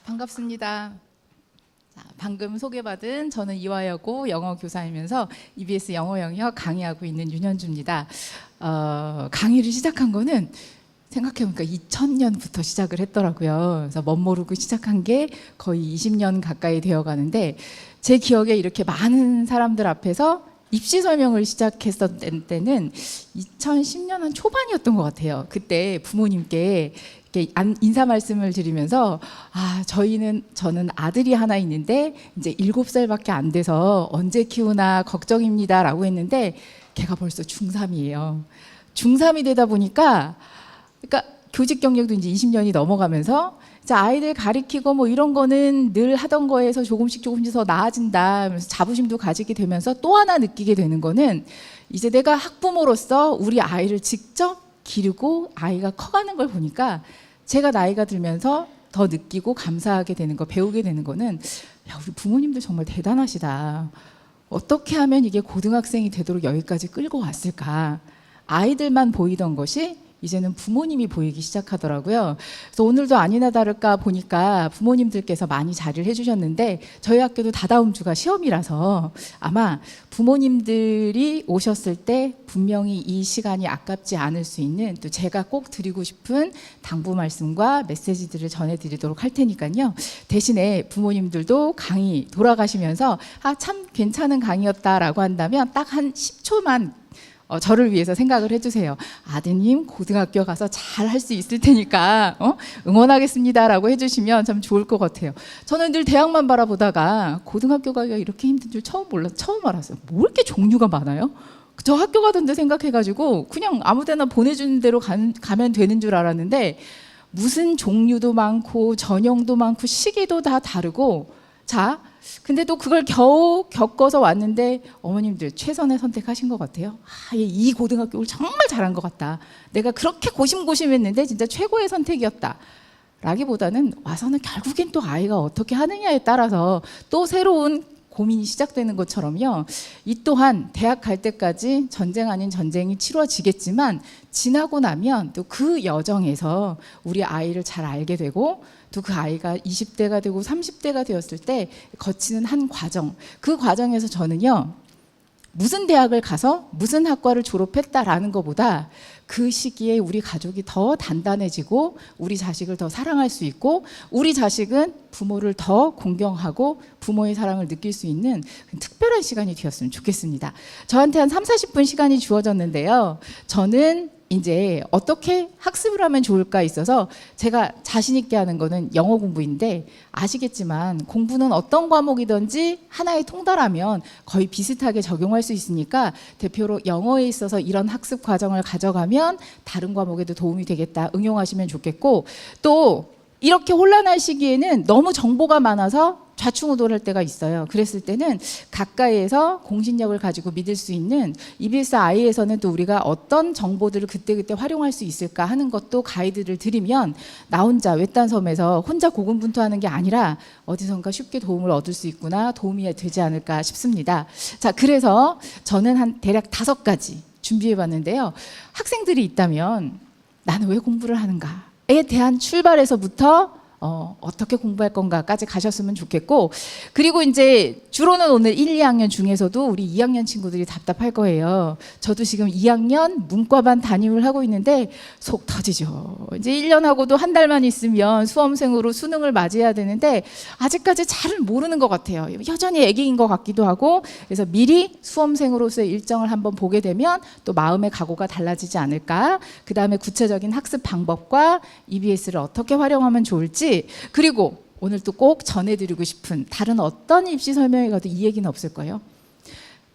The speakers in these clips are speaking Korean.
반갑습니다. 자, 방금 소개받은 저는 이화여고 영어 교사이면서 EBS 영어 영역 강의하고 있는 윤현주입니다. 강의를 시작한 거는 생각해보니까 2000년부터 시작을 했더라고요. 그래서 멋모르고 시작한 게 거의 20년 가까이 되어 가는데 제 기억에 이렇게 많은 사람들 앞에서 입시 설명을 시작했었던 때는 2010년 한 초반이었던 것 같아요. 그때 부모님께 이렇게 인사 말씀을 드리면서 저는 아들이 하나 있는데 이제 7살밖에 안 돼서 언제 키우나 걱정입니다 라고 했는데 걔가 벌써 중3이에요. 중3이 되다 보니까 그러니까 교직 경력도 이제 20년이 넘어가면서 아이들 가리키고 뭐 이런 거는 늘 하던 거에서 조금씩 더 나아진다 하면서 자부심도 가지게 되면서 또 하나 느끼게 되는 거는 이제 내가 학부모로서 우리 아이를 직접 기르고 아이가 커가는 걸 보니까 제가 나이가 들면서 더 느끼고 감사하게 되는 거, 배우게 되는 거는 우리 부모님들 정말 대단하시다. 어떻게 하면 이게 고등학생이 되도록 여기까지 끌고 왔을까. 아이들만 보이던 것이 이제는 부모님이 보이기 시작하더라고요. 그래서 오늘도 아니나 다를까 보니까 부모님들께서 많이 자리를 해주셨는데 저희 학교도 다다음 주가 시험이라서 아마 부모님들이 오셨을 때 분명히 이 시간이 아깝지 않을 수 있는 또 제가 꼭 드리고 싶은 당부 말씀과 메시지들을 전해드리도록 할 테니까요. 대신에 부모님들도 강의 돌아가시면서 참 괜찮은 강의였다라고 한다면 딱 한 10초만 저를 위해서 생각을 해주세요. 아드님 고등학교 가서 잘 할 수 있을 테니까 응원하겠습니다 라고 해주시면 참 좋을 것 같아요. 저는 늘 대학만 바라보다가 고등학교 가기가 이렇게 힘든 줄 처음 알았어요. 뭐 이렇게 종류가 많아요? 저 학교 가던데 생각해가지고 그냥 아무 데나 보내주는 대로 가면 되는 줄 알았는데 무슨 종류도 많고 전형도 많고 시기도 다 다르고 근데 또 그걸 겨우 겪어서 왔는데 어머님들 최선의 선택하신 것 같아요. 이 고등학교를 정말 잘한 것 같다. 내가 그렇게 고심고심했는데 진짜 최고의 선택이었다. 라기보다는 와서는 결국엔 또 아이가 어떻게 하느냐에 따라서 또 새로운 고민이 시작되는 것처럼요. 이 또한 대학 갈 때까지 전쟁 아닌 전쟁이 치러지겠지만 지나고 나면 또 그 여정에서 우리 아이를 잘 알게 되고 또 그 아이가 20대가 되고 30대가 되었을 때 거치는 한 과정, 그 과정에서 저는요. 무슨 대학을 가서 무슨 학과를 졸업했다라는 것보다 그 시기에 우리 가족이 더 단단해지고 우리 자식을 더 사랑할 수 있고 우리 자식은 부모를 더 공경하고 부모의 사랑을 느낄 수 있는 특별한 시간이 되었으면 좋겠습니다. 저한테 한 30-40분 시간이 주어졌는데요. 저는 이제 어떻게 학습을 하면 좋을까 있어서 제가 자신 있게 하는 거는 영어 공부인데 아시겠지만 공부는 어떤 과목이든지 하나에 통달하면 거의 비슷하게 적용할 수 있으니까 대표로 영어에 있어서 이런 학습 과정을 가져가면 다른 과목에도 도움이 되겠다 응용하시면 좋겠고 또 이렇게 혼란할 시기에는 너무 정보가 많아서 좌충우돌할 때가 있어요. 그랬을 때는 가까이에서 공신력을 가지고 믿을 수 있는 EBS I에서는 또 우리가 어떤 정보들을 그때그때 활용할 수 있을까 하는 것도 가이드를 드리면 나 혼자 외딴 섬에서 혼자 고군분투하는 게 아니라 어디선가 쉽게 도움을 얻을 수 있구나, 도움이 되지 않을까 싶습니다. 그래서 저는 한 대략 5가지 준비해 봤는데요. 학생들이 있다면 나는 왜 공부를 하는가에 대한 출발에서부터 어떻게 공부할 건가까지 가셨으면 좋겠고 그리고 이제 주로는 오늘 1, 2학년 중에서도 우리 2학년 친구들이 답답할 거예요. 저도 지금 2학년 문과반 담임을 하고 있는데 속 터지죠. 이제 1년하고도 한 달만 있으면 수험생으로 수능을 맞이해야 되는데 아직까지 잘 모르는 것 같아요. 여전히 애기인 것 같기도 하고 그래서 미리 수험생으로서의 일정을 한번 보게 되면 또 마음의 각오가 달라지지 않을까. 그 다음에 구체적인 학습 방법과 EBS를 어떻게 활용하면 좋을지 그리고 오늘 또 꼭 전해드리고 싶은 다른 어떤 입시 설명회 가도 이 얘기는 없을 거예요.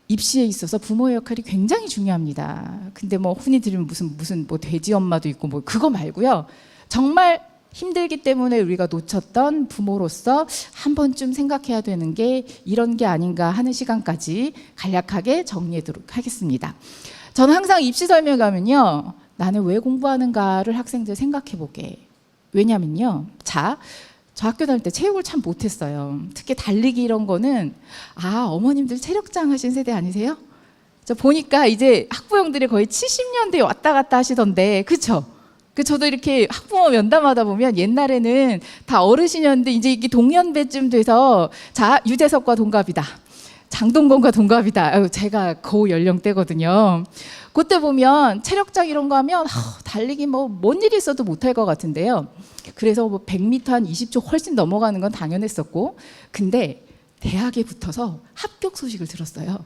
입시에 있어서 부모의 역할이 굉장히 중요합니다. 근데 뭐 흔히 들으면 무슨 뭐 돼지 엄마도 있고 뭐 그거 말고요. 정말 힘들기 때문에 우리가 놓쳤던 부모로서 한 번쯤 생각해야 되는 게 이런 게 아닌가 하는 시간까지 간략하게 정리하도록 하겠습니다. 저는 항상 입시 설명회 가면요. 나는 왜 공부하는가를 학생들 생각해 보게. 왜냐면요. 저 학교 다닐 때 체육을 참 못했어요. 특히 달리기 이런 거는 어머님들 체력장 하신 세대 아니세요? 저 보니까 이제 학부형들이 거의 70년대에 왔다 갔다 하시던데 그쵸? 그 저도 이렇게 학부모 면담하다 보면 옛날에는 다 어르신이었는데 이제 이게 동년배쯤 돼서 자 유재석과 동갑이다. 장동건과 동갑이다. 아유, 제가 그 연령대거든요. 그때 보면 체력장 이런 거 하면 달리기 뭐 뭔 일이 있어도 못할 것 같은데요. 그래서 뭐 100m 한 20초 훨씬 넘어가는 건 당연했었고, 근데 대학에 붙어서 합격 소식을 들었어요.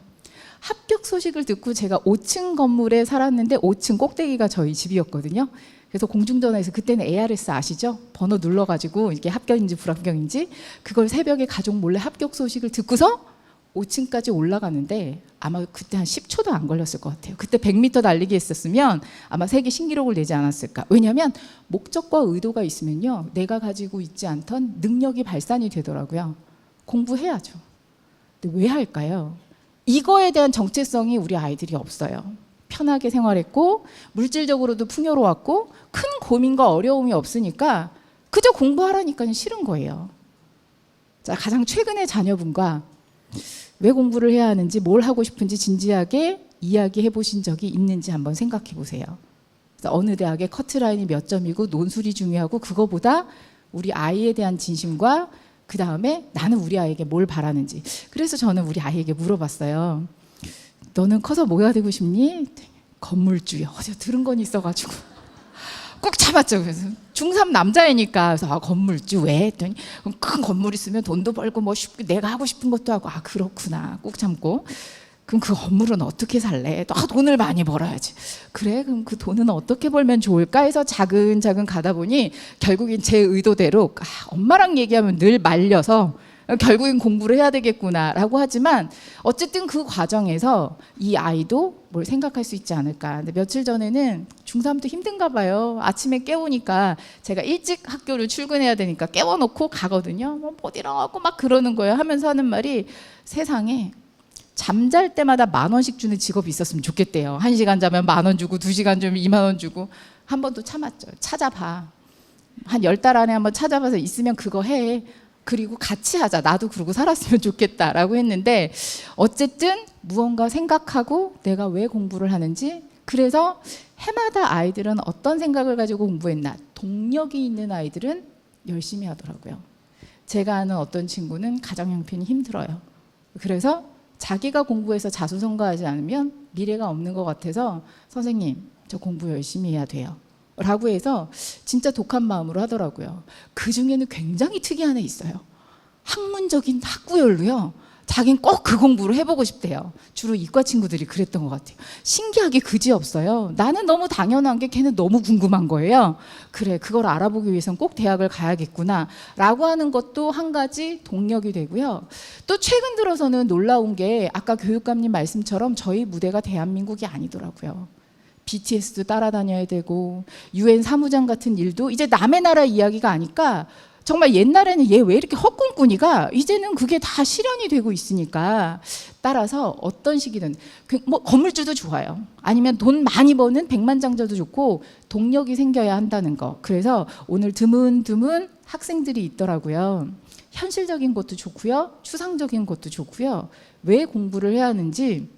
합격 소식을 듣고 제가 5층 건물에 살았는데 5층 꼭대기가 저희 집이었거든요. 그래서 공중전화에서 그때는 ARS 아시죠? 번호 눌러가지고 이게 합격인지 불합격인지 그걸 새벽에 가족 몰래 합격 소식을 듣고서 5층까지 올라가는데 아마 그때 한 10초도 안 걸렸을 것 같아요. 그때 100m 달리기 했었으면 아마 세계 신기록을 내지 않았을까. 왜냐하면 목적과 의도가 있으면요, 내가 가지고 있지 않던 능력이 발산이 되더라고요. 공부해야죠. 근데 왜 할까요? 이거에 대한 정체성이 우리 아이들이 없어요. 편하게 생활했고 물질적으로도 풍요로웠고 큰 고민과 어려움이 없으니까 그저 공부하라니까 싫은 거예요. 자, 가장 최근에 자녀분과 왜 공부를 해야 하는지, 뭘 하고 싶은지 진지하게 이야기해 보신 적이 있는지 한번 생각해 보세요. 어느 대학의 커트라인이 몇 점이고 논술이 중요하고 그거보다 우리 아이에 대한 진심과 그 다음에 나는 우리 아이에게 뭘 바라는지. 그래서 저는 우리 아이에게 물어봤어요. 너는 커서 뭐가 되고 싶니? 건물주요. 어제 들은 건 있어가지고 꼭 참았죠. 그래서 중3 남자애니까 그래서 건물주 왜? 했더니 큰 건물 있으면 돈도 벌고 뭐 쉽게 내가 하고 싶은 것도 하고. 그렇구나. 꼭 참고. 그럼 그 건물은 어떻게 살래? 돈을 많이 벌어야지. 그래, 그럼 그 돈은 어떻게 벌면 좋을까 해서 차근차근 가다 보니 결국엔 제 의도대로 엄마랑 얘기하면 늘 말려서 결국엔 공부를 해야 되겠구나라고 하지만 어쨌든 그 과정에서 이 아이도 뭘 생각할 수 있지 않을까. 근데 며칠 전에는 중3도 힘든가 봐요. 아침에 깨우니까 제가 일찍 학교를 출근해야 되니까 깨워놓고 가거든요. 못 일어나고 막 그러는 거예요. 하면서 하는 말이 세상에 잠잘 때마다 10,000원씩 주는 직업이 있었으면 좋겠대요. 1시간 자면 10,000원 주고 2시간 자면 20,000원 주고. 한 번도 참았죠. 찾아봐. 한 10달 안에 한번 찾아봐서 있으면 그거 해. 그리고 같이 하자. 나도 그러고 살았으면 좋겠다라고 했는데 어쨌든 무언가 생각하고 내가 왜 공부를 하는지. 그래서 해마다 아이들은 어떤 생각을 가지고 공부했나. 동력이 있는 아이들은 열심히 하더라고요. 제가 아는 어떤 친구는 가정 형편이 힘들어요. 그래서 자기가 공부해서 자수성가하지 않으면 미래가 없는 것 같아서 선생님 저 공부 열심히 해야 돼요 라고 해서 진짜 독한 마음으로 하더라고요. 그중에는 굉장히 특이한 애 있어요. 학문적인 학구열로요. 자긴 꼭 그 공부를 해보고 싶대요. 주로 이과 친구들이 그랬던 것 같아요. 신기하게 그지없어요. 나는 너무 당연한 게 걔는 너무 궁금한 거예요. 그래, 그걸 알아보기 위해서는 꼭 대학을 가야겠구나 라고 하는 것도 한 가지 동력이 되고요. 또 최근 들어서는 놀라운 게 아까 교육감님 말씀처럼 저희 무대가 대한민국이 아니더라고요. BTS도 따라다녀야 되고 UN 사무장 같은 일도 이제 남의 나라 이야기가 아니까 정말 옛날에는 얘 왜 이렇게 헛꿈꾸니가 이제는 그게 다 실현이 되고 있으니까 따라서 어떤 시기든 뭐 건물주도 좋아요. 아니면 돈 많이 버는 백만장자도 좋고 동력이 생겨야 한다는 거. 그래서 오늘 드문드문 학생들이 있더라고요. 현실적인 것도 좋고요. 추상적인 것도 좋고요. 왜 공부를 해야 하는지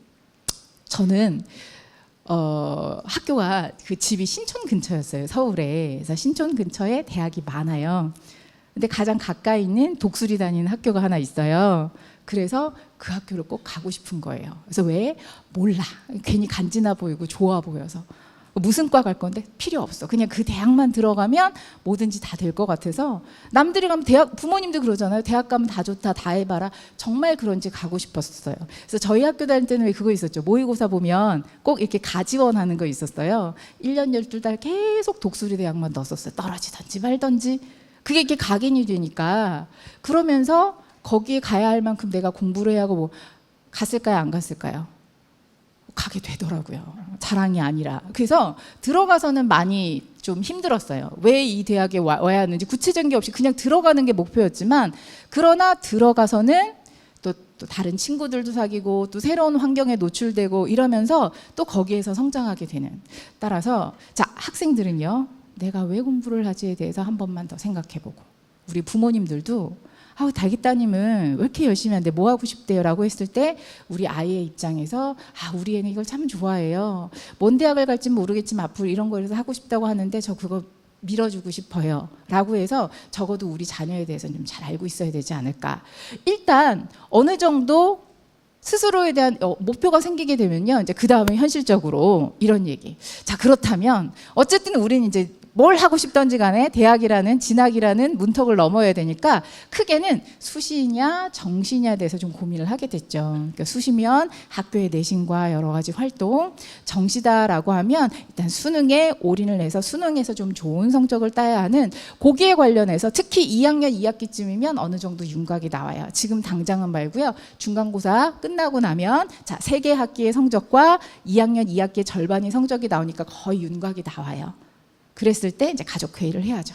저는 학교가 그 집이 신촌 근처였어요. 서울에. 그래서 신촌 근처에 대학이 많아요. 근데 가장 가까이 있는 독수리 다니는 학교가 하나 있어요. 그래서 그 학교를 꼭 가고 싶은 거예요. 그래서 왜? 몰라. 괜히 간지나 보이고 좋아 보여서. 무슨 과 갈 건데? 필요 없어. 그냥 그 대학만 들어가면 뭐든지 다 될 것 같아서 남들이 가면 대학, 부모님도 그러잖아요. 대학 가면 다 좋다, 다 해봐라. 정말 그런지 가고 싶었어요. 그래서 저희 학교 다닐 때는 왜 그거 있었죠. 모의고사 보면 꼭 이렇게 가지원 하는 거 있었어요. 1년 12달 계속 독수리 대학만 넣었었어요. 떨어지든지 말든지. 그게 이렇게 각인이 되니까. 그러면서 거기에 가야 할 만큼 내가 공부를 해야 하고 뭐 갔을까요? 안 갔을까요? 가게 되더라고요. 자랑이 아니라. 그래서 들어가서는 많이 좀 힘들었어요. 왜 이 대학에 와야 하는지 구체적인 게 없이 그냥 들어가는 게 목표였지만 그러나 들어가서는 또 다른 친구들도 사귀고 또 새로운 환경에 노출되고 이러면서 또 거기에서 성장하게 되는. 따라서 자, 학생들은요. 내가 왜 공부를 하지에 대해서 한 번만 더 생각해보고 우리 부모님들도 아우 다기 따님은 왜 이렇게 열심히 하는데 뭐 하고 싶대요? 라고 했을 때 우리 아이의 입장에서 우리 애는 이걸 참 좋아해요. 뭔 대학을 갈지 모르겠지만 앞으로 이런 거에서 하고 싶다고 하는데 저 그거 밀어주고 싶어요. 라고 해서 적어도 우리 자녀에 대해서는 좀 잘 알고 있어야 되지 않을까. 일단 어느 정도 스스로에 대한 목표가 생기게 되면요. 이제 그 다음에 현실적으로 이런 얘기. 자, 그렇다면 어쨌든 우리는 이제 뭘 하고 싶던지 간에 대학이라는 진학이라는 문턱을 넘어야 되니까 크게는 수시냐 정시냐에 대해서 좀 고민을 하게 됐죠. 그러니까 수시면 학교의 내신과 여러 가지 활동, 정시다라고 하면 일단 수능에 올인을 해서 수능에서 좀 좋은 성적을 따야 하는 거기에 관련해서 특히 2학년 2학기쯤이면 어느 정도 윤곽이 나와요. 지금 당장은 말고요. 중간고사 끝나고 나면 자, 3개 학기의 성적과 2학년 2학기의 절반의 성적이 나오니까 거의 윤곽이 나와요. 그랬을 때 이제 가족회의를 해야죠.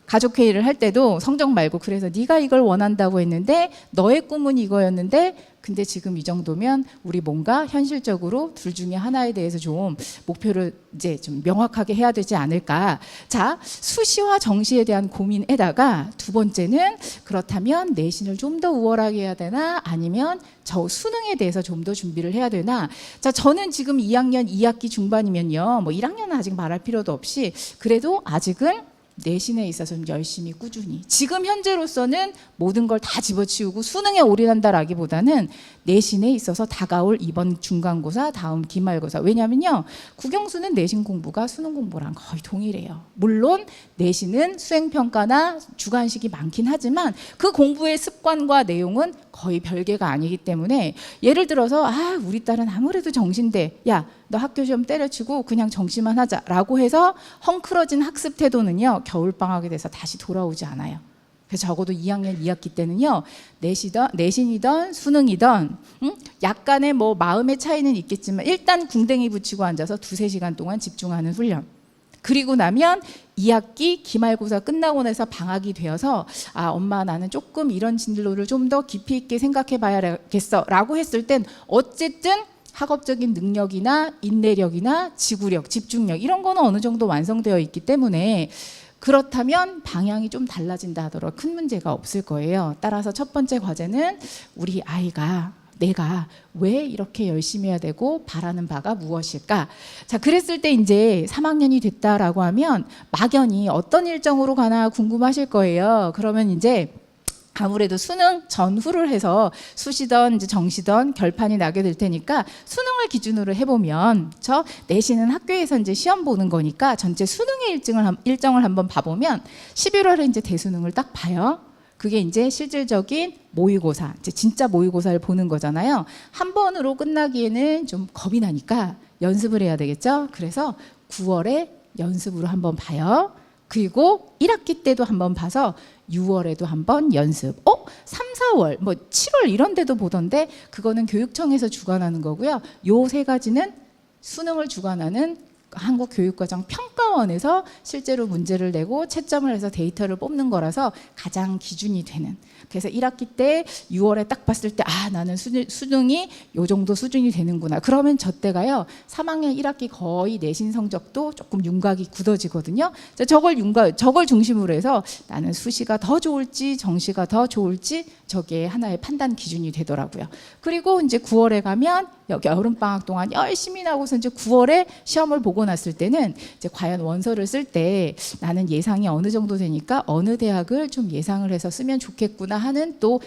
가족회의를 할 때도 성적 말고 그래서 네가 이걸 원한다고 했는데 너의 꿈은 이거였는데 근데 지금 이 정도면 우리 뭔가 현실적으로 둘 중에 하나에 대해서 좀 목표를 이제 좀 명확하게 해야 되지 않을까. 자, 수시와 정시에 대한 고민에다가 두 번째는 그렇다면 내신을 좀 더 우월하게 해야 되나 아니면 저 수능에 대해서 좀 더 준비를 해야 되나. 자, 저는 지금 2학년 2학기 중반이면요. 뭐 1학년은 아직 말할 필요도 없이 그래도 아직은 내신에 있어서 좀 열심히 꾸준히 지금 현재로서는 모든 걸 다 집어치우고 수능에 올인한다라기보다는 내신에 있어서 다가올 이번 중간고사 다음 기말고사 왜냐면요 국영수는 내신 공부가 수능 공부랑 거의 동일해요. 물론 내신은 수행평가나 주관식이 많긴 하지만 그 공부의 습관과 내용은 거의 별개가 아니기 때문에 예를 들어서 우리 딸은 아무래도 정시인데 야 너 학교 시험 때려치고 그냥 정시만 하자라고 해서 헝클어진 학습 태도는요 겨울방학에 돼서 다시 돌아오지 않아요. 그래서 적어도 2학년 2학기 때는요 내신이든 수능이든 약간의 뭐 마음의 차이는 있겠지만 일단 궁뎅이 붙이고 앉아서 2-3시간 동안 집중하는 훈련. 그리고 나면 2학기 기말고사 끝나고 나서 방학이 되어서 엄마 나는 조금 이런 진로를 좀 더 깊이 있게 생각해 봐야겠어 라고 했을 땐 어쨌든 학업적인 능력이나 인내력이나 지구력, 집중력 이런 거는 어느 정도 완성되어 있기 때문에 그렇다면 방향이 좀 달라진다 하더라도 큰 문제가 없을 거예요. 따라서 첫 번째 과제는 우리 아이가 내가 왜 이렇게 열심히 해야 되고 바라는 바가 무엇일까? 자, 그랬을 때 이제 3학년이 됐다라고 하면 막연히 어떤 일정으로 가나 궁금하실 거예요. 그러면 이제 아무래도 수능 전후를 해서 수시든 이제 정시든 결판이 나게 될 테니까 수능을 기준으로 해보면 저 내신은 학교에서 이제 시험 보는 거니까 전체 수능의 일정을 한번 봐보면 11월에 이제 대수능을 딱 봐요. 그게 이제 실질적인 모의고사, 이제 진짜 모의고사를 보는 거잖아요. 한 번으로 끝나기에는 좀 겁이 나니까 연습을 해야 되겠죠. 그래서 9월에 연습으로 한번 봐요. 그리고 1학기 때도 한번 봐서 6월에도 한번 연습. 3, 4월, 뭐 7월 이런 데도 보던데 그거는 교육청에서 주관하는 거고요. 요 3가지는 수능을 주관하는 한국교육과정평가원에서 실제로 문제를 내고 채점을 해서 데이터를 뽑는 거라서 가장 기준이 되는. 그래서 1학기 때 6월에 딱 봤을 때 나는 수능이 요 정도 수준이 되는구나. 그러면 저 때가요 3학년 1학기 거의 내신 성적도 조금 윤곽이 굳어지거든요. 저걸 중심으로 해서 나는 수시가 더 좋을지 정시가 더 좋을지 저게 하나의 판단 기준이 되더라고요. 그리고 이제 9월에 가면 여기 여름방학 동안 열심히 나고서 이제 9월에 시험을 보고 났을 때는 이제 과연 원서를 쓸 때 나는 예상이 어느 정도 되니까 어느 대학을 좀 예상을 해서 쓰면 좋겠구나 하는 또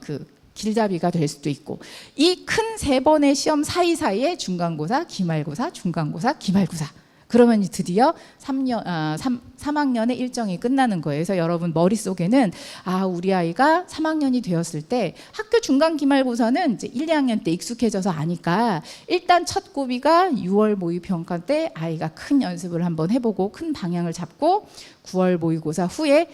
그 길잡이가 될 수도 있고 이 큰 3번의 시험 사이사이에 중간고사, 기말고사, 중간고사, 기말고사 그러면 드디어 3학년의 일정이 끝나는 거예요. 그래서 여러분 머릿속에는 우리 아이가 3학년이 되었을 때 학교 중간 기말고사는 이제 1, 2학년 때 익숙해져서 아니까 일단 첫 고비가 6월 모의평가 때 아이가 큰 연습을 한번 해보고 큰 방향을 잡고 9월 모의고사 후에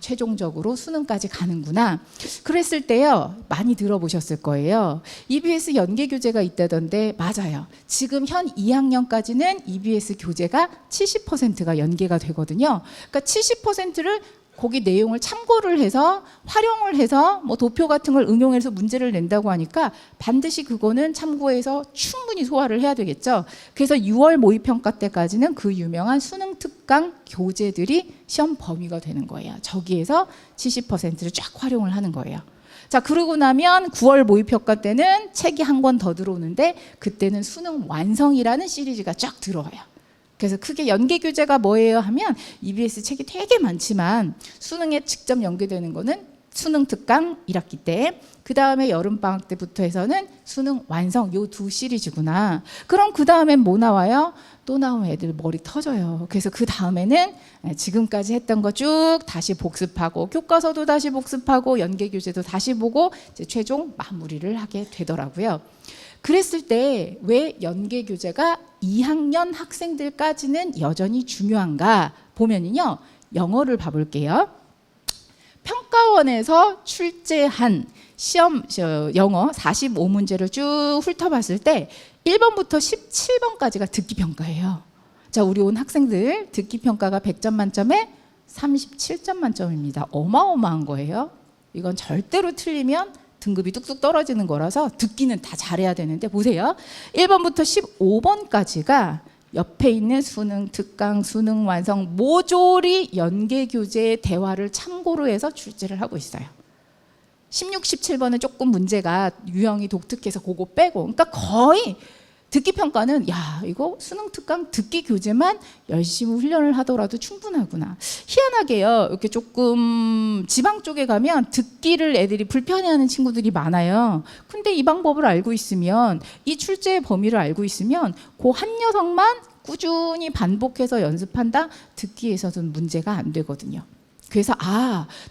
최종적으로 수능까지 가는구나. 그랬을 때요. 많이 들어보셨을 거예요. EBS 연계 교재가 있다던데 맞아요. 지금 현 2학년까지는 EBS 교재가 70%가 연계가 되거든요. 그러니까 70%를 거기 내용을 참고를 해서 활용을 해서 뭐 도표 같은 걸 응용해서 문제를 낸다고 하니까 반드시 그거는 참고해서 충분히 소화를 해야 되겠죠. 그래서 6월 모의평가 때까지는 그 유명한 수능 특강 교재들이 시험 범위가 되는 거예요. 저기에서 70%를 쫙 활용을 하는 거예요. 자, 그러고 나면 9월 모의평가 때는 책이 한 권 더 들어오는데 그때는 수능 완성이라는 시리즈가 쫙 들어와요. 그래서 크게 연계 교재가 뭐예요 하면 EBS 책이 되게 많지만 수능에 직접 연계되는 거는 수능 특강 1학기 때, 그 다음에 여름방학 때부터 해서는 수능 완성 요 두 시리즈구나. 그럼 그 다음엔 뭐 나와요? 또 나오면 애들 머리 터져요. 그래서 그 다음에는 지금까지 했던 거 쭉 다시 복습하고 교과서도 다시 복습하고 연계 교재도 다시 보고 이제 최종 마무리를 하게 되더라고요. 그랬을 때 왜 연계 교재가 2학년 학생들까지는 여전히 중요한가 보면요. 영어를 봐볼게요. 평가원에서 출제한 시험 영어 45문제를 쭉 훑어봤을 때 1번부터 17번까지가 듣기평가예요. 자, 우리 온 학생들 듣기평가가 100점 만점에 37점 만점입니다. 어마어마한 거예요. 이건 절대로 틀리면 등급이 뚝뚝 떨어지는 거라서 듣기는 다 잘해야 되는데 보세요. 1번부터 15번까지가 옆에 있는 수능 특강, 수능 완성 모조리 연계 교재의 대화를 참고로 해서 출제를 하고 있어요. 16, 17번은 조금 문제가 유형이 독특해서 그거 빼고, 그러니까 거의 듣기 평가는 야, 이거 수능 특강 듣기 교재만 열심히 훈련을 하더라도 충분하구나. 희한하게요. 이렇게 조금 지방 쪽에 가면 듣기를 애들이 불편해하는 친구들이 많아요. 근데 이 방법을 알고 있으면, 이 출제의 범위를 알고 있으면 그 한 녀석만 꾸준히 반복해서 연습한다, 듣기에서는 문제가 안 되거든요. 그래서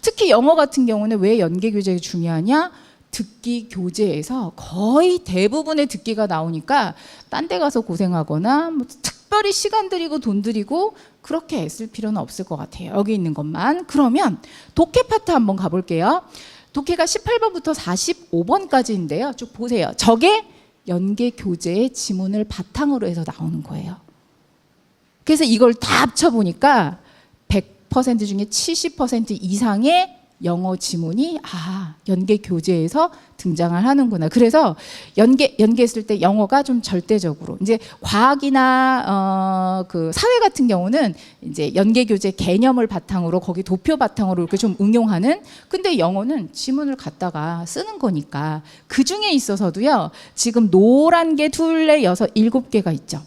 특히 영어 같은 경우는 왜 연계 교재가 중요하냐? 듣기 교재에서 거의 대부분의 듣기가 나오니까 딴 데 가서 고생하거나 뭐 특별히 시간 들이고 돈 들이고 그렇게 애쓸 필요는 없을 것 같아요. 여기 있는 것만. 그러면 독해 파트 한번 가볼게요. 독해가 18번부터 45번까지인데요. 쭉 보세요. 저게 연계 교재의 지문을 바탕으로 해서 나오는 거예요. 그래서 이걸 다 합쳐보니까 100% 중에 70% 이상의 영어 지문이 연계 교재에서 등장을 하는구나. 그래서 연계했을 때 영어가 좀 절대적으로, 이제 과학이나 그 사회 같은 경우는 이제 연계 교재 개념을 바탕으로 거기 도표 바탕으로 이렇게 좀 응용하는, 근데 영어는 지문을 갖다가 쓰는 거니까 그 중에 있어서도요. 지금 노란 게 둘, 넷, 여섯, 7개가 있죠.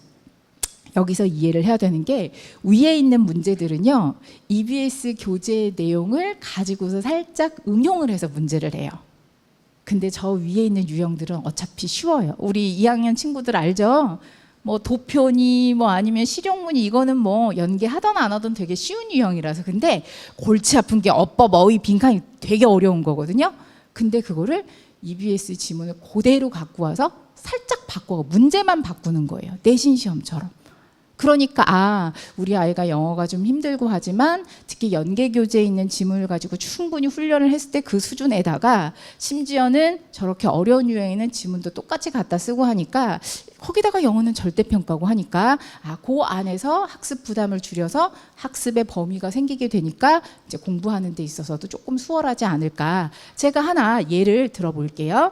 여기서 이해를 해야 되는 게 위에 있는 문제들은요. EBS 교재의 내용을 가지고서 살짝 응용을 해서 문제를 해요. 근데 저 위에 있는 유형들은 어차피 쉬워요. 우리 2학년 친구들 알죠? 뭐 도표니 뭐 아니면 실용문이 이거는 뭐 연계하던 안 하던 되게 쉬운 유형이라서. 근데 골치 아픈 게 어법, 어휘, 빈칸이 되게 어려운 거거든요. 근데 그거를 EBS 지문을 그대로 갖고 와서 살짝 바꿔 문제만 바꾸는 거예요. 내신 시험처럼. 그러니까 우리 아이가 영어가 좀 힘들고 하지만 특히 연계 교재에 있는 지문을 가지고 충분히 훈련을 했을 때 그 수준에다가 심지어는 저렇게 어려운 유형에는 지문도 똑같이 갖다 쓰고 하니까 거기다가 영어는 절대평가고 하니까 그 안에서 학습 부담을 줄여서 학습의 범위가 생기게 되니까 이제 공부하는 데 있어서도 조금 수월하지 않을까. 제가 하나 예를 들어볼게요.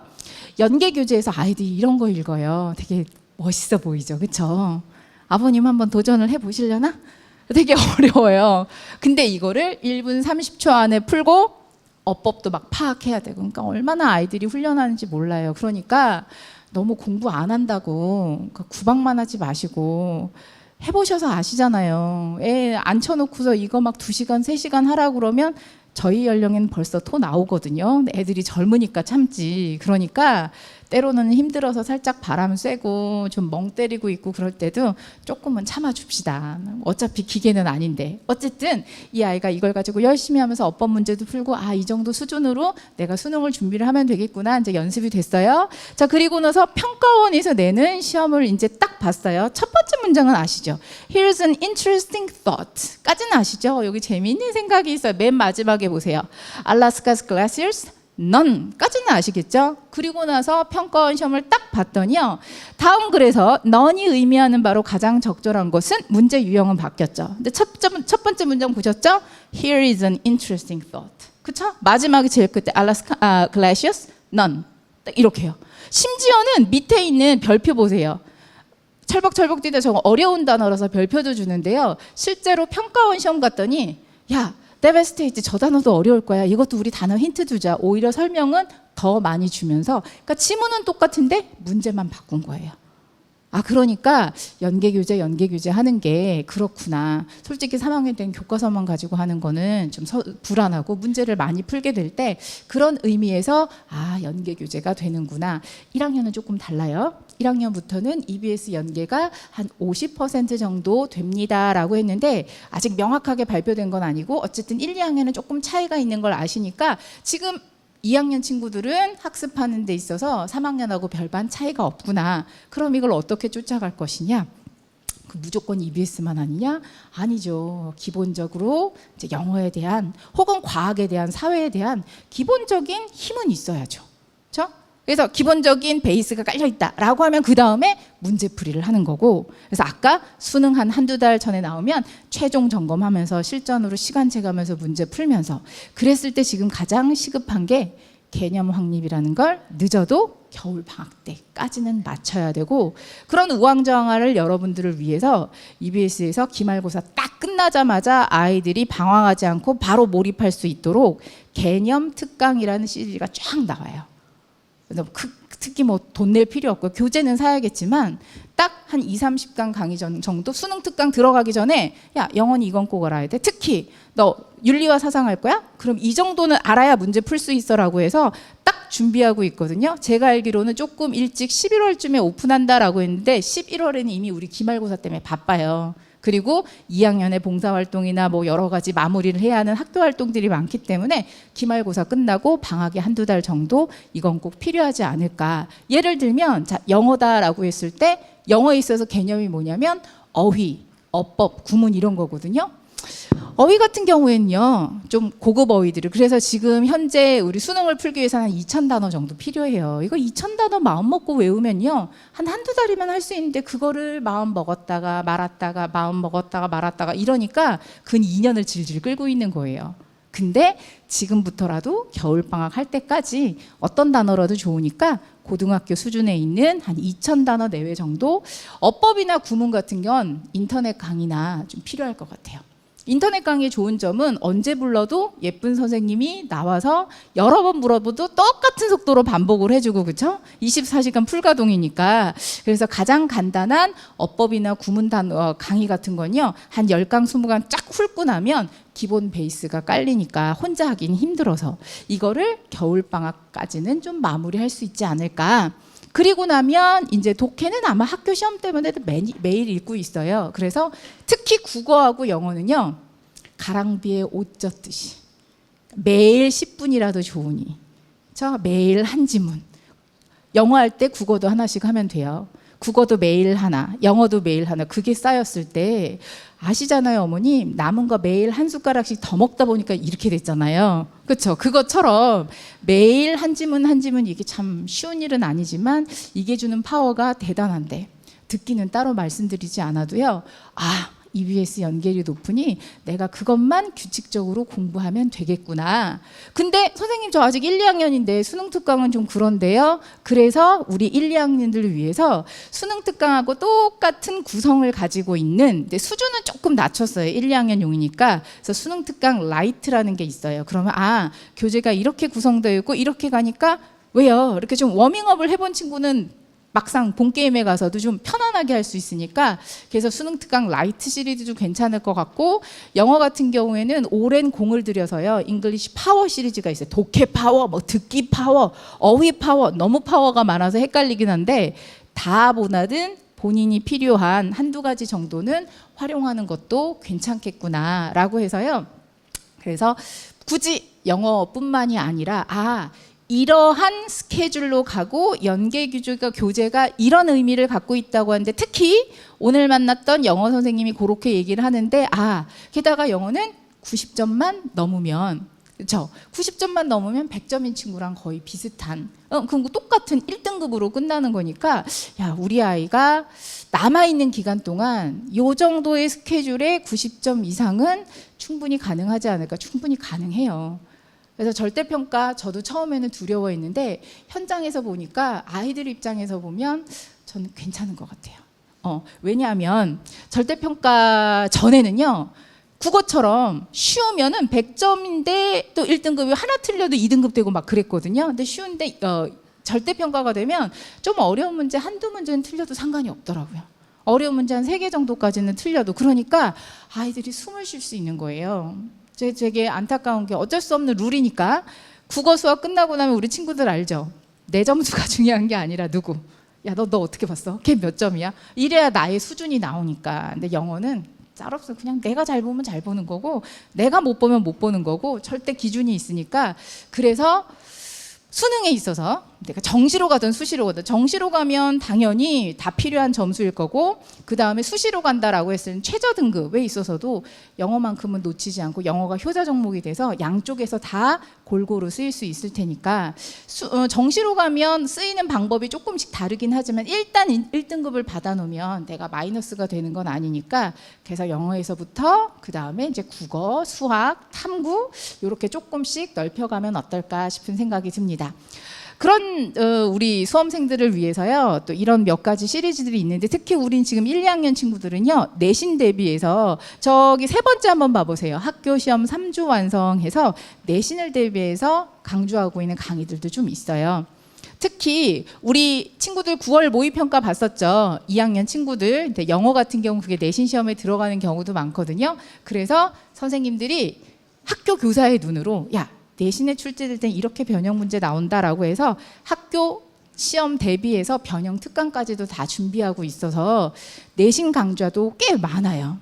연계 교재에서 아이들이 이런 거 읽어요. 되게 멋있어 보이죠, 그렇죠? 아버님 한번 도전을 해보시려나? 되게 어려워요. 근데 이거를 1분 30초 안에 풀고 어법도 막 파악해야 되고, 그러니까 얼마나 아이들이 훈련하는지 몰라요. 그러니까 너무 공부 안 한다고 그러니까 구박만 하지 마시고 해보셔서 아시잖아요. 애 앉혀놓고서 이거 막 2시간, 3시간 하라고 그러면 저희 연령에는 벌써 토 나오거든요. 애들이 젊으니까 참지. 그러니까 때로는 힘들어서 살짝 바람 쐬고 좀 멍 때리고 있고 그럴 때도 조금은 참아줍시다. 어차피 기계는 아닌데. 어쨌든 이 아이가 이걸 가지고 열심히 하면서 어법 문제도 풀고 이 정도 수준으로 내가 수능을 준비를 하면 되겠구나. 이제 연습이 됐어요. 자, 그리고 나서 평가원에서 내는 시험을 이제 딱 봤어요. 첫 번째 문장은 아시죠? Here's an interesting thought. 까지는 아시죠? 여기 재미있는 생각이 있어요. 맨 마지막에 보세요. Alaska's glaciers none까지는 아시겠죠? 그리고 나서 평가원 시험을 딱 봤더니요. 다음 글에서 none이 의미하는 바로 가장 적절한 것은 문제 유형은 바뀌었죠. 근데 첫 번째 문장 보셨죠? Here is an interesting thought. 그쵸? 마지막에 제일 끝에 glaciers, none. 딱 이렇게요. 심지어는 밑에 있는 별표 보세요. 철벅철벅 뛰다 저거 어려운 단어라서 별표도 주는데요. 실제로 평가원 시험 갔더니 야, devastate 저 단어도 어려울 거야. 이것도 우리 단어 힌트 주자. 오히려 설명은 더 많이 주면서 그러니까 지문은 똑같은데 문제만 바꾼 거예요. 아, 그러니까 연계교재 하는 게 그렇구나. 솔직히 3학년 때는 교과서만 가지고 하는 거는 좀 불안하고 문제를 많이 풀게 될 때 그런 의미에서 아, 연계교재가 되는구나. 1학년은 조금 달라요. 1학년부터는 EBS 연계가 한 50% 정도 됩니다라고 했는데 아직 명확하게 발표된 건 아니고 어쨌든 1, 2학년은 조금 차이가 있는 걸 아시니까 지금 2학년 친구들은 학습하는 데 있어서 3학년하고 별반 차이가 없구나. 그럼 이걸 어떻게 쫓아갈 것이냐? 그 무조건 EBS만 아니냐? 아니죠. 기본적으로 이제 영어에 대한 혹은 과학에 대한 사회에 대한 기본적인 힘은 있어야죠. 그렇죠? 그래서 기본적인 베이스가 깔려있다라고 하면 그 다음에 문제풀이를 하는 거고 그래서 아까 수능 한두 달 전에 나오면 최종 점검하면서 실전으로 시간 채가면서 문제 풀면서 그랬을 때 지금 가장 시급한 게 개념 확립이라는 걸 늦어도 겨울 방학 때까지는 맞춰야 되고 그런 우왕좌왕을 여러분들을 위해서 EBS에서 기말고사 딱 끝나자마자 아이들이 방황하지 않고 바로 몰입할 수 있도록 개념 특강이라는 시리즈가 쫙 나와요. 특히 뭐 돈 낼 필요 없고 교재는 사야겠지만 딱 한 2, 30강 강의 정도 수능 특강 들어가기 전에 야 영어는 이건 꼭 알아야 돼. 특히 너 윤리와 사상 할 거야? 그럼 이 정도는 알아야 문제 풀 수 있어라고 해서 딱 준비하고 있거든요. 제가 알기로는 조금 일찍 11월쯤에 오픈한다라고 했는데 11월에는 이미 우리 기말고사 때문에 바빠요. 그리고 2학년의 봉사활동이나 뭐 여러 가지 마무리를 해야 하는 학교 활동들이 많기 때문에 기말고사 끝나고 방학에 한두 달 정도 이건 꼭 필요하지 않을까. 예를 들면 자, 영어다라고 했을 때 영어에 있어서 개념이 뭐냐면 어휘, 어법, 구문 이런 거거든요. 어휘 같은 경우에는요 좀 고급 어휘들을 그래서 지금 현재 우리 수능을 풀기 위해서 한 2,000단어 정도 필요해요. 이거 2,000단어 마음 먹고 외우면요 한두 달이면 할 수 있는데 그거를 마음 먹었다가 말았다가 마음 먹었다가 말았다가 이러니까 근 2년을 질질 끌고 있는 거예요. 근데 지금부터라도 겨울방학 할 때까지 어떤 단어라도 좋으니까 고등학교 수준에 있는 한 2,000단어 내외 정도 어법이나 구문 같은 건 인터넷 강의나 좀 필요할 것 같아요. 인터넷 강의의 좋은 점은 언제 불러도 예쁜 선생님이 나와서 여러 번 물어봐도 똑같은 속도로 반복을 해주고 그렇죠? 24시간 풀가동이니까 그래서 가장 간단한 어법이나 구문 단어 강의 같은 건요 한 10강 20강 쫙 훑고 나면 기본 베이스가 깔리니까 혼자 하긴 힘들어서 이거를 겨울방학까지는 좀 마무리할 수 있지 않을까. 그리고 나면 이제 독해는 아마 학교 시험 때문에도 매일 읽고 있어요. 그래서 특히 국어하고 영어는요. 가랑비에 옷 젖듯이 매일 10분이라도 좋으니 저 매일 한 지문. 영어 할 때 국어도 하나씩 하면 돼요. 국어도 매일 하나, 영어도 매일 하나. 그게 쌓였을 때 아시잖아요, 어머님. 남은 거 매일 한 숟가락씩 더 먹다 보니까 이렇게 됐잖아요. 그렇죠? 그것처럼 매일 한 지문 한 지문 이게 참 쉬운 일은 아니지만 이게 주는 파워가 대단한데 듣기는 따로 말씀드리지 않아도요. 아, EBS 연계율이 높으니 내가 그것만 규칙적으로 공부하면 되겠구나. 근데 선생님 저 아직 1, 2학년인데 수능 특강은 좀 그런데요. 그래서 우리 1, 2학년들을 위해서 수능 특강하고 똑같은 구성을 가지고 있는 근데 수준은 조금 낮췄어요. 1, 2학년용이니까. 그래서 수능 특강 라이트라는 게 있어요. 그러면 아, 교재가 이렇게 구성되어 있고 이렇게 가니까 왜요? 이렇게 좀 워밍업을 해본 친구는 막상 본 게임에 가서도 좀 편안하게 할 수 있으니까 그래서 수능 특강 라이트 시리즈도 괜찮을 것 같고 영어 같은 경우에는 오랜 공을 들여서요 잉글리시 파워 시리즈가 있어요. 독해 파워, 뭐 듣기 파워, 어휘 파워 너무 파워가 많아서 헷갈리긴 한데 다 보나든 본인이 필요한 한두 가지 정도는 활용하는 것도 괜찮겠구나라고 해서요. 그래서 굳이 영어뿐만이 아니라 이러한 스케줄로 가고 연계 교재가 이런 의미를 갖고 있다고 하는데 특히 오늘 만났던 영어 선생님이 그렇게 얘기를 하는데 게다가 영어는 90점만 넘으면 그렇죠? 90점만 넘으면 100점인 친구랑 거의 비슷한 그럼 똑같은 1등급으로 끝나는 거니까 야 우리 아이가 남아있는 기간 동안 이 정도의 스케줄에 90점 이상은 충분히 가능하지 않을까? 충분히 가능해요. 그래서 절대평가 저도 처음에는 두려워했는데 현장에서 보니까 아이들 입장에서 보면 저는 괜찮은 것 같아요. 왜냐하면 절대평가 전에는요. 국어처럼 쉬우면은 100점인데 또 1등급이 하나 틀려도 2등급 되고 막 그랬거든요. 근데 쉬운데 절대평가가 되면 좀 어려운 문제 한두 문제는 틀려도 상관이 없더라고요. 어려운 문제 한 3개 정도까지는 틀려도 그러니까 아이들이 숨을 쉴 수 있는 거예요. 되게 안타까운 게 어쩔 수 없는 룰이니까 국어 수학 끝나고 나면 우리 친구들 알죠? 내 점수가 중요한 게 아니라 누구? 야, 너 어떻게 봤어? 걔 몇 점이야? 이래야 나의 수준이 나오니까. 근데 영어는 짤 없어. 그냥 내가 잘 보면 잘 보는 거고 내가 못 보면 못 보는 거고 절대 기준이 있으니까 그래서 수능에 있어서 내가 정시로 가든 수시로 가든 정시로 가면 당연히 다 필요한 점수일 거고 그 다음에 수시로 간다라고 했을 때 최저 등급에 있어서도 영어만큼은 놓치지 않고 영어가 효자 종목이 돼서 양쪽에서 다 골고루 쓰일 수 있을 테니까 정시로 가면 쓰이는 방법이 조금씩 다르긴 하지만 일단 1등급을 받아놓으면 내가 마이너스가 되는 건 아니니까 그래서 영어에서부터 그 다음에 이제 국어, 수학, 탐구 이렇게 조금씩 넓혀가면 어떨까 싶은 생각이 듭니다. 그런 우리 수험생들을 위해서요 또 이런 몇 가지 시리즈들이 있는데 특히 우린 지금 1, 2학년 친구들은요 내신 대비해서 저기 세 번째 한번 봐보세요. 학교 시험 3주 완성해서 내신을 대비해서 강조하고 있는 강의들도 좀 있어요. 특히 우리 친구들 9월 모의평가 봤었죠. 2학년 친구들 영어 같은 경우 그게 내신 시험에 들어가는 경우도 많거든요. 그래서 선생님들이 학교 교사의 눈으로 야 내신에 출제될 땐 이렇게 변형 문제 나온다라고 해서 학교 시험 대비해서 변형 특강까지도 다 준비하고 있어서 내신 강좌도 꽤 많아요.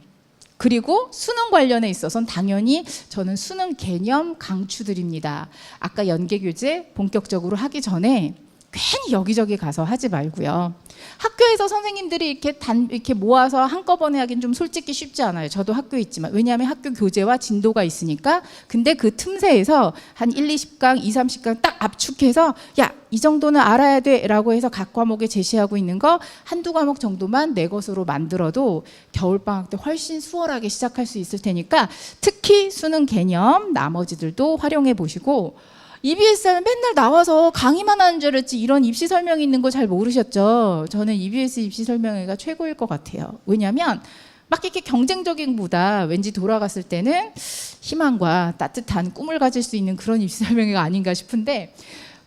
그리고 수능 관련해 있어서는 당연히 저는 수능 개념 강추드립니다. 아까 연계교재 본격적으로 하기 전에 괜히 여기저기 가서 하지 말고요. 학교에서 선생님들이 이렇게 모아서 한꺼번에 하긴 좀 솔직히 쉽지 않아요. 저도 학교에 있지만. 왜냐하면 학교 교재와 진도가 있으니까. 근데 그 틈새에서 한 1, 20강, 2, 30강 딱 압축해서 야, 이 정도는 알아야 돼 라고 해서 각 과목에 제시하고 있는 거 한두 과목 정도만 내 것으로 만들어도 겨울방학 때 훨씬 수월하게 시작할 수 있을 테니까 특히 수능 개념 나머지들도 활용해 보시고 EBS는 맨날 나와서 강의만 하는 줄 알았지 이런 입시 설명이 있는 거 잘 모르셨죠? 저는 EBS 입시 설명회가 최고일 것 같아요. 왜냐하면 막 이렇게 경쟁적인 보다 왠지 돌아갔을 때는 희망과 따뜻한 꿈을 가질 수 있는 그런 입시 설명회가 아닌가 싶은데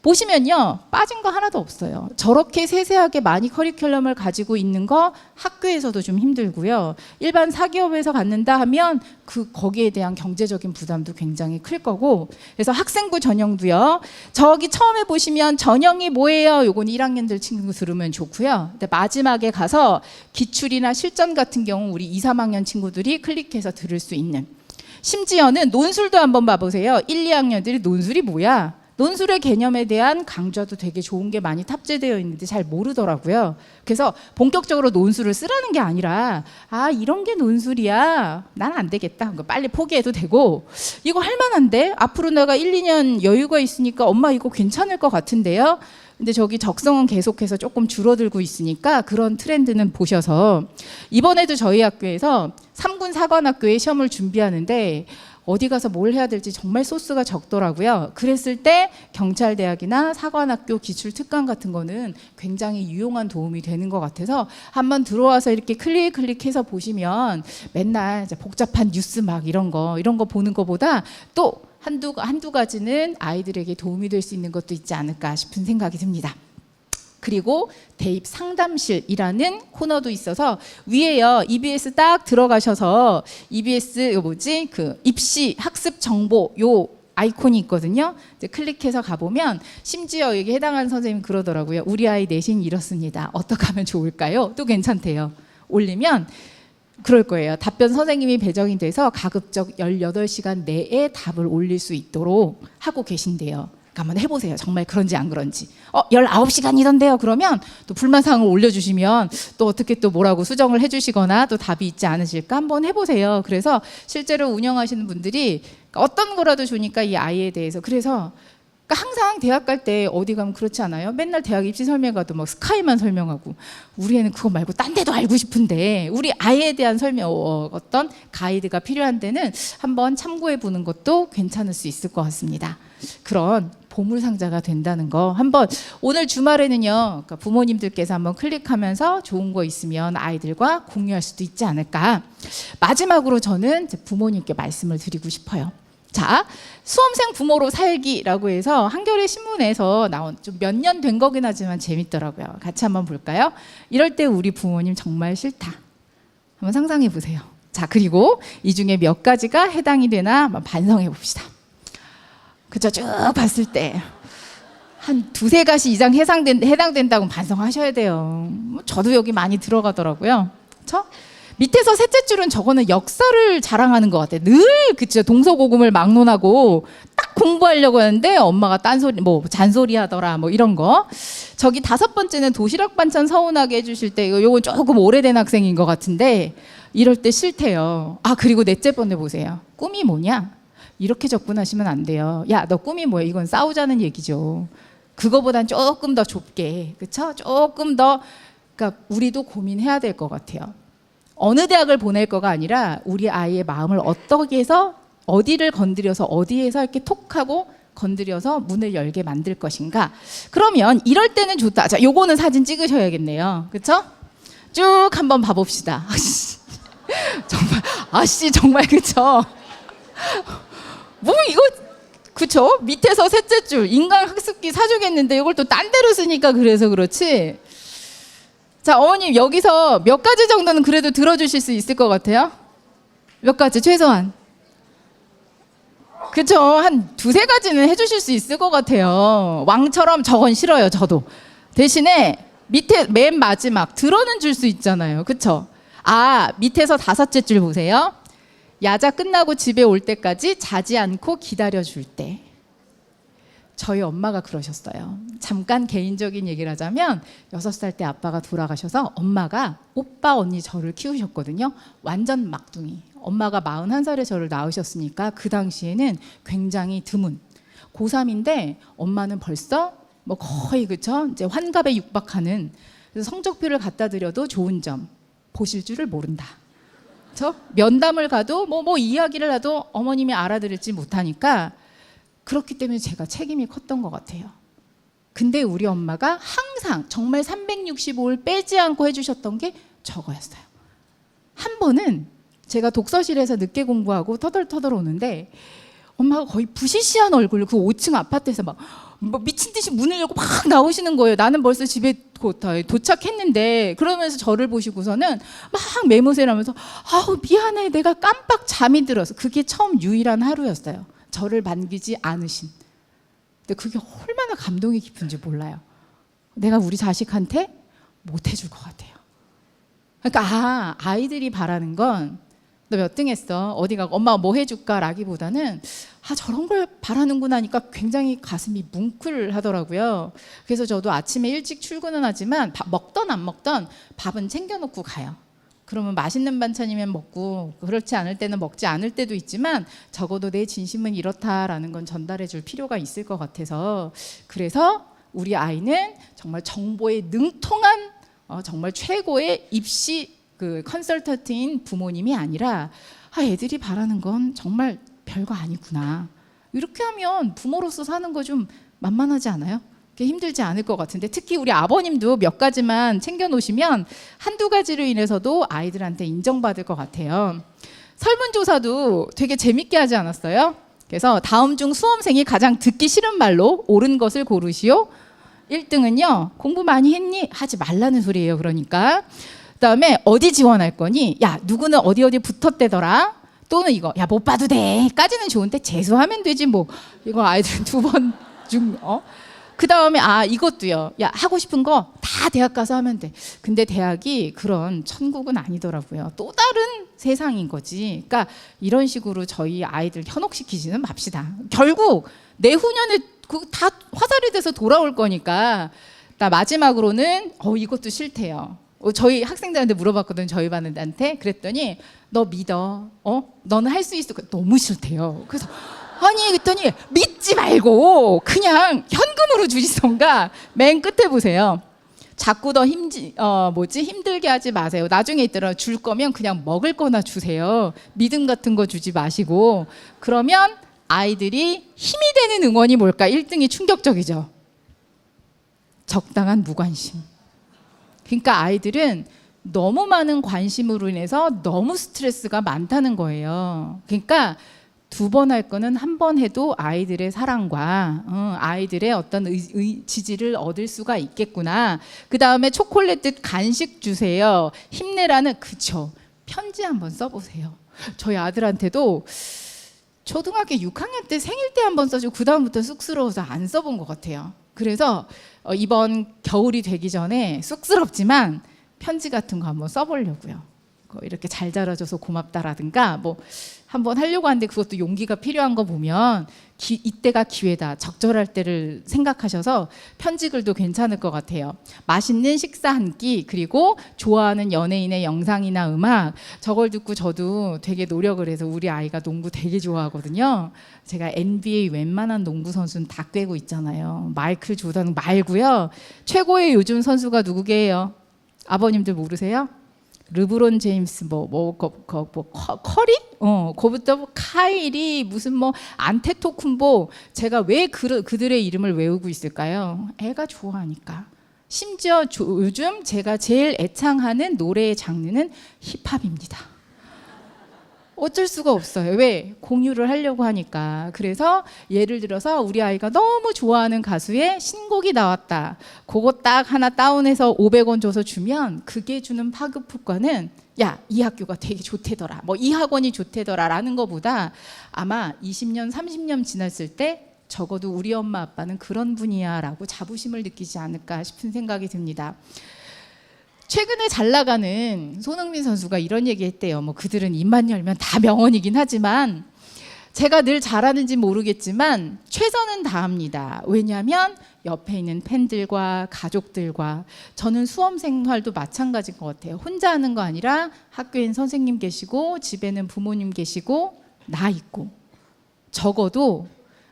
보시면요 빠진 거 하나도 없어요. 저렇게 세세하게 많이 커리큘럼을 가지고 있는 거 학교에서도 좀 힘들고요. 일반 사기업에서 갖는다 하면 거기에 대한 경제적인 부담도 굉장히 클 거고 그래서 학생부 전형도요. 저기 처음에 보시면 전형이 뭐예요? 요건 1학년들 친구 들으면 좋고요. 근데 마지막에 가서 기출이나 실전 같은 경우 우리 2, 3학년 친구들이 클릭해서 들을 수 있는 심지어는 논술도 한번 봐보세요. 1, 2학년들이 논술이 뭐야? 논술의 개념에 대한 강좌도 되게 좋은 게 많이 탑재되어 있는데 잘 모르더라고요. 그래서 본격적으로 논술을 쓰라는 게 아니라 아 이런 게 논술이야. 난 안 되겠다. 빨리 포기해도 되고 이거 할 만한데 앞으로 내가 1, 2년 여유가 있으니까 엄마 이거 괜찮을 것 같은데요. 근데 저기 적성은 계속해서 조금 줄어들고 있으니까 그런 트렌드는 보셔서 이번에도 저희 학교에서 3군 사관학교에 시험을 준비하는데 어디 가서 뭘 해야 될지 정말 소스가 적더라고요. 그랬을 때 경찰대학이나 사관학교 기출특강 같은 거는 굉장히 유용한 도움이 되는 것 같아서 한번 들어와서 이렇게 클릭해서 보시면 맨날 이제 복잡한 뉴스 막 이런 거 보는 것보다 또 한두 가지는 아이들에게 도움이 될 수 있는 것도 있지 않을까 싶은 생각이 듭니다. 그리고 대입 상담실이라는 코너도 있어서 위에요 EBS 딱 들어가셔서 EBS 그 입시 학습 정보 요 아이콘이 있거든요. 이제 클릭해서 가보면 심지어 여기 해당하는 선생님이 그러더라고요. 우리 아이 내신 이렇습니다. 어떻게 하면 좋을까요? 또 괜찮대요. 올리면 그럴 거예요. 답변 선생님이 배정이 돼서 가급적 18시간 내에 답을 올릴 수 있도록 하고 계신대요. 한번 해보세요. 정말 그런지 안 그런지. 19시간이던데요. 그러면 또 불만사항을 올려주시면 또 어떻게 또 뭐라고 수정을 해주시거나 또 답이 있지 않으실까 한번 해보세요. 그래서 실제로 운영하시는 분들이 어떤 거라도 주니까 이 아이에 대해서 그래서 항상 대학 갈 때 어디 가면 그렇지 않아요? 맨날 대학 입시 설명 가도 막 스카이만 설명하고 우리 애는 그거 말고 딴 데도 알고 싶은데 우리 아이에 대한 설명 어떤 가이드가 필요한 데는 한번 참고해 보는 것도 괜찮을 수 있을 것 같습니다. 그런 보물상자가 된다는 거 한번 오늘 주말에는요 그러니까 부모님들께서 한번 클릭하면서 좋은 거 있으면 아이들과 공유할 수도 있지 않을까. 마지막으로 저는 부모님께 말씀을 드리고 싶어요. 자, 수험생 부모로 살기라고 해서 한겨레 신문에서 나온 좀 몇 년 된 거긴 하지만 재밌더라고요. 같이 한번 볼까요? 이럴 때 우리 부모님 정말 싫다. 한번 상상해 보세요. 자, 그리고 이 중에 몇 가지가 해당이 되나 한번 반성해 봅시다. 그죠? 쭉 봤을 때 한 두세 가지 이상 해당된다고 반성하셔야 돼요. 저도 여기 많이 들어가더라고요. 그렇죠? 밑에서 셋째 줄은 저거는 역사를 자랑하는 것 같아요. 늘 그쵸 동서고금을 막론하고 딱 공부하려고 하는데 엄마가 딴소리 뭐 잔소리 하더라 뭐 이런 거. 저기 다섯 번째는 도시락 반찬 서운하게 해주실 때 요건 조금 오래된 학생인 것 같은데 이럴 때 싫대요. 아 그리고 넷째 번째 보세요. 꿈이 뭐냐? 이렇게 접근하시면 안 돼요. 야 너 꿈이 뭐야? 이건 싸우자는 얘기죠. 그거보단 조금 더 좁게 그쵸? 조금 더 그러니까 우리도 고민해야 될 것 같아요. 어느 대학을 보낼 거가 아니라 우리 아이의 마음을 어떻게 해서 어디를 건드려서 어디에서 이렇게 톡하고 건드려서 문을 열게 만들 것인가. 그러면 이럴 때는 좋다. 자, 요거는 사진 찍으셔야겠네요. 그렇죠? 쭉 한번 봐봅시다. 정말 아씨 정말 그렇죠? 뭐 이거 그렇죠? 밑에서 셋째 줄 인간 학습기 사주겠는데 이걸 또 딴 데로 쓰니까 그래서 그렇지. 자, 어머님 여기서 몇 가지 정도는 그래도 들어주실 수 있을 것 같아요? 몇 가지 최소한. 그쵸? 한 두세 가지는 해주실 수 있을 것 같아요. 왕처럼 저건 싫어요, 저도. 대신에 밑에 맨 마지막 들어는 줄 수 있잖아요. 그쵸? 아, 밑에서 다섯째 줄 보세요. 야자 끝나고 집에 올 때까지 자지 않고 기다려줄 때. 저희 엄마가 그러셨어요. 잠깐 개인적인 얘기를 하자면 6살 때 아빠가 돌아가셔서 엄마가 오빠 언니 저를 키우셨거든요. 완전 막둥이. 엄마가 41살에 저를 낳으셨으니까 그 당시에는 굉장히 드문. 고3인데 엄마는 벌써 뭐 거의 그쵸? 이제 환갑에 육박하는. 그래서 성적표를 갖다 드려도 좋은 점 보실 줄을 모른다. 그쵸? 면담을 가도 뭐 이야기를 해도 어머님이 알아들을지 못하니까 그렇기 때문에 제가 책임이 컸던 것 같아요. 근데 우리 엄마가 항상 정말 365일 빼지 않고 해주셨던 게 저거였어요. 한 번은 제가 독서실에서 늦게 공부하고 터덜터덜 오는데 엄마가 거의 부시시한 얼굴로 그 5층 아파트에서 막 미친 듯이 문을 열고 막 나오시는 거예요. 나는 벌써 집에 도착했는데 그러면서 저를 보시고서는 막 매무새를 하면서 아우 미안해 내가 깜빡 잠이 들어서 그게 처음 유일한 하루였어요. 저를 반기지 않으신. 근데 그게 얼마나 감동이 깊은지 몰라요. 내가 우리 자식한테 못 해줄 것 같아요. 그러니까 아이들이 바라는 건 너 몇 등 했어? 어디 가고 엄마가 뭐 해줄까? 라기보다는 저런 걸 바라는구나 하니까 굉장히 가슴이 뭉클하더라고요. 그래서 저도 아침에 일찍 출근은 하지만 먹던 안 먹던 밥은 챙겨놓고 가요. 그러면 맛있는 반찬이면 먹고 그렇지 않을 때는 먹지 않을 때도 있지만 적어도 내 진심은 이렇다라는 건 전달해 줄 필요가 있을 것 같아서 그래서 우리 아이는 정말 정보에 능통한 정말 최고의 입시 그 컨설턴트인 부모님이 아니라 애들이 바라는 건 정말 별거 아니구나. 이렇게 하면 부모로서 사는 거 좀 만만하지 않아요? 힘들지 않을 것 같은데 특히 우리 아버님도 몇 가지만 챙겨놓으시면 한두 가지로 인해서도 아이들한테 인정받을 것 같아요. 설문조사도 되게 재밌게 하지 않았어요? 그래서 다음 중 수험생이 가장 듣기 싫은 말로 옳은 것을 고르시오. 1등은요. 공부 많이 했니? 하지 말라는 소리예요. 그러니까. 그다음에 어디 지원할 거니? 야 누구는 어디 붙었대더라. 또는 이거 야 못 봐도 돼. 까지는 좋은데 재수하면 되지 뭐. 이거 아이들 2번 중 그 다음에 이것도요. 야 하고 싶은 거 다 대학 가서 하면 돼. 근데 대학이 그런 천국은 아니더라고요. 또 다른 세상인 거지. 그러니까 이런 식으로 저희 아이들 현혹시키지는 맙시다. 결국 내후년에 그 다 화살이 돼서 돌아올 거니까. 나 마지막으로는 이것도 싫대요. 저희 학생들한테 물어봤거든, 저희 반한테. 그랬더니 너 믿어. 너는 할 수 있어. 너무 싫대요. 그래서 아니 그랬더니 믿지 말고 그냥 현금으로 주시던가. 맨 끝에 보세요. 자꾸 더 힘들게 하지 마세요. 나중에 있더라 줄 거면 그냥 먹을 거나 주세요. 믿음 같은 거 주지 마시고. 그러면 아이들이 힘이 되는 응원이 뭘까? 1등이 충격적이죠. 적당한 무관심. 그러니까 아이들은 너무 많은 관심으로 인해서 너무 스트레스가 많다는 거예요. 그러니까 2번 할 거는 1번 해도 아이들의 사랑과 아이들의 어떤 지지를 얻을 수가 있겠구나. 그 다음에 초콜릿 간식 주세요. 힘내라는, 그쵸. 편지 한번 써보세요. 저희 아들한테도 초등학교 6학년 때 생일 때 한번 써주고 그 다음부터 쑥스러워서 안 써본 것 같아요. 그래서 이번 겨울이 되기 전에 쑥스럽지만 편지 같은 거 한번 써보려고요. 이렇게 잘 자라줘서 고맙다라든가 뭐 한번 하려고 하는데 그것도 용기가 필요한 거 보면 이때가 기회다. 적절할 때를 생각하셔서 편지글도 괜찮을 것 같아요. 맛있는 식사 한 끼, 그리고 좋아하는 연예인의 영상이나 음악. 저걸 듣고 저도 되게 노력을 해서, 우리 아이가 농구 되게 좋아하거든요. 제가 NBA 웬만한 농구 선수는 다 꿰고 있잖아요. 마이클 조던 말고요. 최고의 요즘 선수가 누구게요? 아버님들 모르세요? 르브론 제임스, 커리? 그부터 카이리, 무슨 안테토쿤보. 제가 왜 그들의 이름을 외우고 있을까요? 애가 좋아하니까. 심지어 요즘 제가 제일 애창하는 노래의 장르는 힙합입니다. 어쩔 수가 없어요. 왜? 공유를 하려고 하니까. 그래서 예를 들어서 우리 아이가 너무 좋아하는 가수의 신곡이 나왔다. 그거 딱 하나 다운해서 500원 줘서 주면 그게 주는 파급 효과는, 야, 이 학교가 되게 좋대더라, 이 학원이 좋대더라 라는 것보다 아마 20년, 30년 지났을 때 적어도 우리 엄마 아빠는 그런 분이야 라고 자부심을 느끼지 않을까 싶은 생각이 듭니다. 최근에 잘 나가는 손흥민 선수가 이런 얘기 했대요. 그들은 입만 열면 다 명언이긴 하지만, 제가 늘 잘하는지 모르겠지만 최선은 다합니다. 왜냐하면 옆에 있는 팬들과 가족들과, 저는 수험 생활도 마찬가지인 것 같아요. 혼자 하는 거 아니라 학교엔 선생님 계시고 집에는 부모님 계시고 나 있고, 적어도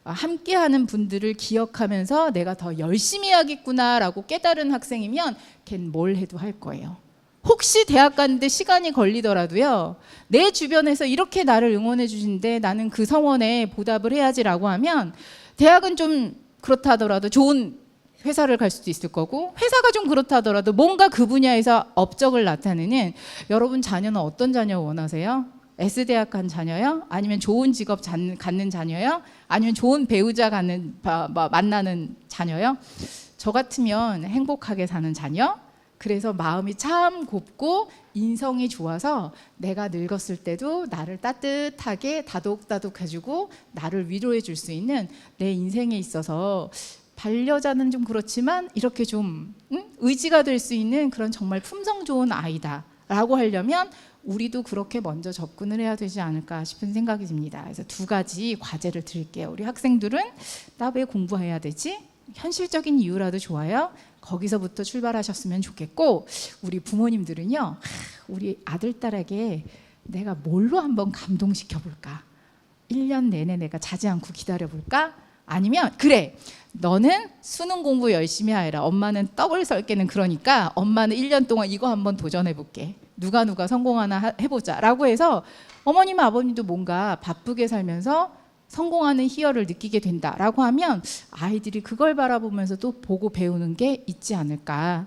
함께하는 분들을 기억하면서 내가 더 열심히 하겠구나라고 깨달은 학생이면 걘 뭘 해도 할 거예요. 혹시 대학 가는데 시간이 걸리더라도요, 내 주변에서 이렇게 나를 응원해 주시는데 나는 그 성원에 보답을 해야지라고 하면, 대학은 좀 그렇다 하더라도 좋은 회사를 갈 수도 있을 거고, 회사가 좀 그렇다 하더라도 뭔가 그 분야에서 업적을 나타내는, 여러분 자녀는 어떤 자녀 원하세요? S대학 간 자녀요? 아니면 좋은 직업 갖는 자녀요? 아니면 좋은 배우자 만나는 자녀요? 저 같으면 행복하게 사는 자녀? 그래서 마음이 참 곱고 인성이 좋아서 내가 늙었을 때도 나를 따뜻하게 다독다독 해주고 나를 위로해 줄 수 있는, 내 인생에 있어서 반려자는 좀 그렇지만 이렇게 좀 의지가 될 수 있는 그런 정말 품성 좋은 아이다 라고 하려면 우리도 그렇게 먼저 접근을 해야 되지 않을까 싶은 생각이 듭니다. 그래서 2가지 과제를 드릴게요. 우리 학생들은 나 왜 공부해야 되지? 현실적인 이유라도 좋아요. 거기서부터 출발하셨으면 좋겠고, 우리 부모님들은요, 우리 아들 딸에게 내가 뭘로 한번 감동시켜 볼까? 1년 내내 내가 자지 않고 기다려 볼까? 아니면 그래, 너는 수능 공부 열심히 하라. 엄마는 떡을 썰게는 그러니까 엄마는 1년 동안 이거 한번 도전해 볼게. 누가 성공하나 해보자 라고 해서 어머님 아버님도 뭔가 바쁘게 살면서 성공하는 희열을 느끼게 된다라고 하면 아이들이 그걸 바라보면서 또 보고 배우는 게 있지 않을까.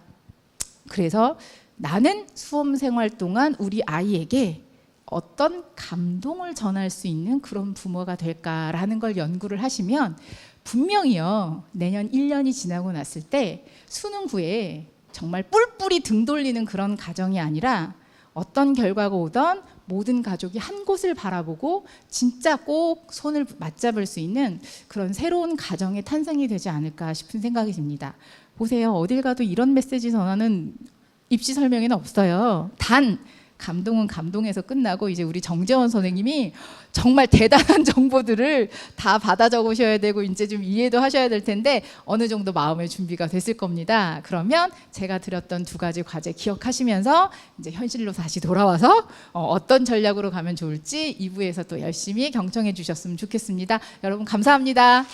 그래서 나는 수험 생활 동안 우리 아이에게 어떤 감동을 전할 수 있는 그런 부모가 될까라는 걸 연구를 하시면 분명히요, 내년 1년이 지나고 났을 때 수능 후에 정말 뿔뿔이 등 돌리는 그런 가정이 아니라, 어떤 결과가 오던 모든 가족이 한 곳을 바라보고 진짜 꼭 손을 맞잡을 수 있는 그런 새로운 가정의 탄생이 되지 않을까 싶은 생각이 듭니다. 보세요. 어딜 가도 이런 메시지 전하는 입시 설명에는 없어요. 단 감동은 감동에서 끝나고 이제 우리 정재원 선생님이 정말 대단한 정보들을 다 받아 적으셔야 되고 이제 좀 이해도 하셔야 될 텐데 어느 정도 마음의 준비가 됐을 겁니다. 그러면 제가 드렸던 두 가지 과제 기억하시면서 이제 현실로 다시 돌아와서 어떤 전략으로 가면 좋을지 2부에서 또 열심히 경청해 주셨으면 좋겠습니다. 여러분 감사합니다.